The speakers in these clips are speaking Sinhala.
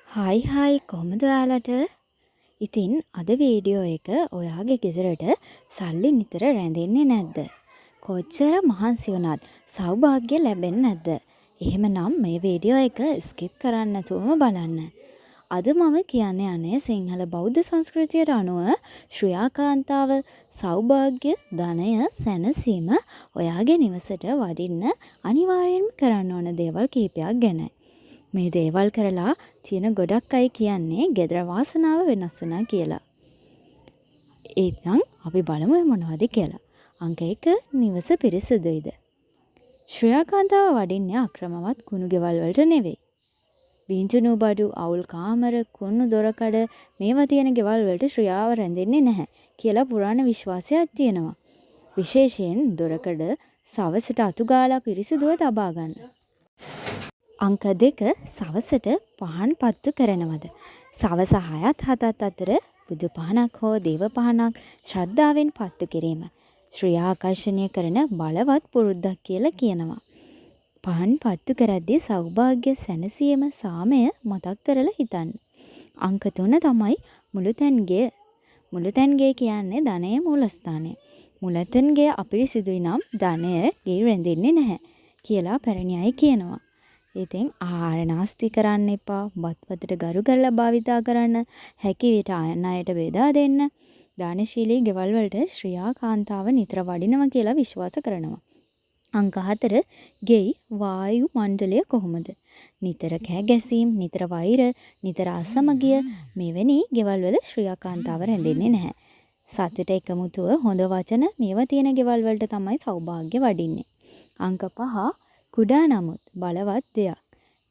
හායි කොහොමද ඔයාලට? ඉතින් අද වීඩියෝ එක ඔයාගේ ගෙදරට සල්ලි නිතර රැඳෙන්නේ නැද්ද? කොච්චර මහන්සි වුණත් සෞභාග්‍ය ලැබෙන්නේ නැද්ද? එහෙමනම් මේ වීඩියෝ එක ස්කිප් කරන්න නැතුවම බලන්න. අද මම කියන්නේ අනේ සිංහල බෞද්ධ සංස්කෘතියට අනුව ශ්‍රියා කාන්තාව සෞභාග්‍ය ධනය සැනසීම ඔයාගේ නිවසට වඩින්න අනිවාර්යෙන්ම කරන්න ඕන දේවල් කීපයක් ගැනයි. මේ දේවල් කරලා තියෙන ගොඩක් අය කියන්නේ ගෙදර වාසනාව වෙනස් වෙනවා කියලා. ඒත්නම් අපි බලමු මොනවද කියලා. අංක 1 නිවස පිරිසිදුයිද? ශ්‍රේයා කාන්තාව වඩින්නේ අක්‍රමවත් කුණු ගෙවල් වලට නෙවෙයි. බින්දුණු බඩු, අවුල් කාමර, කුණු දොරකඩ මේවා තියෙන ගෙවල් වලට ශ්‍රියාව රැඳෙන්නේ නැහැ කියලා පුරාණ විශ්වාසයක් තියෙනවා. විශේෂයෙන් දොරකඩ සවසට අතු ගාලා පිරිසිදුව තබා ගන්න. අංක 2 සවසට පහන් පත්තු කරනවද? සවස 6ත් 7ත් අතර බුදු පහනක් හෝ දේව පහනක් ශ්‍රද්ධාවෙන් පත්තු කිරීම ශ්‍රියා ආකර්ෂණය කරන බලවත් පුරුද්දක් කියලා කියනවා. පහන් පත්තු කරද්දී සෞභාග්‍ය සැනසීම සාමය මතක් කරලා හිතන්න. අංක 3 තමයි මුළුතැන්ගේ. මුළුතැන්ගේ කියන්නේ ධනයේ මූලස්ථානය. මුළුතැන්ගේ අපිරිසිදුයි නම් ධනය ගේ රැඳෙන්නේ නැහැ කියලා පැරණි අය කියනවා. ඉතින් ආහාර නාස්ති කරන්න එපා. බත්පතට ගරු කරලා භාවිතා කරන්න. හැකි විට අයන අයට බෙදා දෙන්න. දානශීලී ගෙවල් වලට ශ්‍රියා කාන්තාව නිතර වඩිනවා කියලා විශ්වාස කරනවා. අංක 4 ගෙයි වායු මණ්ඩලය කොහොමද? නිතර කෑ ගැසීම්, නිතර වෛර, නිතර අසමගිය මෙවැනි ගෙවල් වල ශ්‍රියා කාන්තාව රැඳෙන්නේ නැහැ. සතුට එකමුතුව හොඳ වචන මේවා තියෙන ගෙවල් වලට තමයි සෞභාග්‍ය වඩින්නේ. අංක 5 කුඩා නමුත් බලවත් දෙයක්.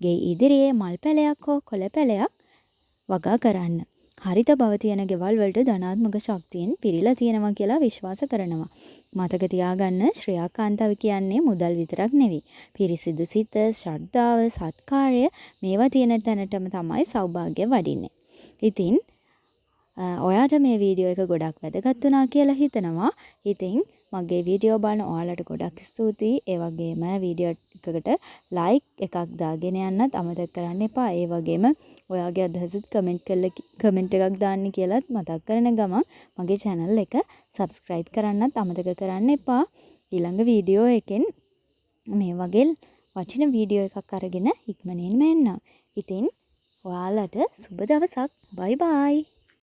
ගේ ඉදිරියේ මල් පැලයක් හෝ කොළ පැලයක් වගා කරන්න. හරිත බව තියෙන ගෙවල් වලට ධනාත්මක ශක්තියෙන් පිරීලා තියෙනවා කියලා විශ්වාස කරනවා. මතක තියාගන්න ශ්‍රේයා කාන්තාව කියන්නේ මුදල් විතරක් නෙවෙයි. පිරිසිදු සිත, ශ්‍රද්ධාව, සත්කාරය මේවා තියෙන තැනටම තමයි සෞභාග්‍ය වඩින්නේ. ඉතින් ඔයාට මේ වීඩියෝ එක ගොඩක් වැදගත් වුණා කියලා හිතනවා. ඉතින් මගේ වීඩියෝ බලන ඔයාලට ගොඩක් ස්තුතියි. ඒ වගේම වීඩියෝ එකකට ලයික් එකක් දාගෙන යන්නත් අමතක කරන්න එපා. ඒ වගේම ඔයාගේ අදහසත් කමෙන්ට් එකක් දාන්න කියලාත් මතක් කරන ගමන් මගේ channel එක subscribe කරන්නත් අමතක කරන්න එපා. ඊළඟ වීඩියෝ එකෙන් මේ වගේ වටින වීඩියෝ එකක් අරගෙන ඉක්මනින්ම එන්නම්. ඉතින් ඔයාලට සුබ දවසක්. bye bye.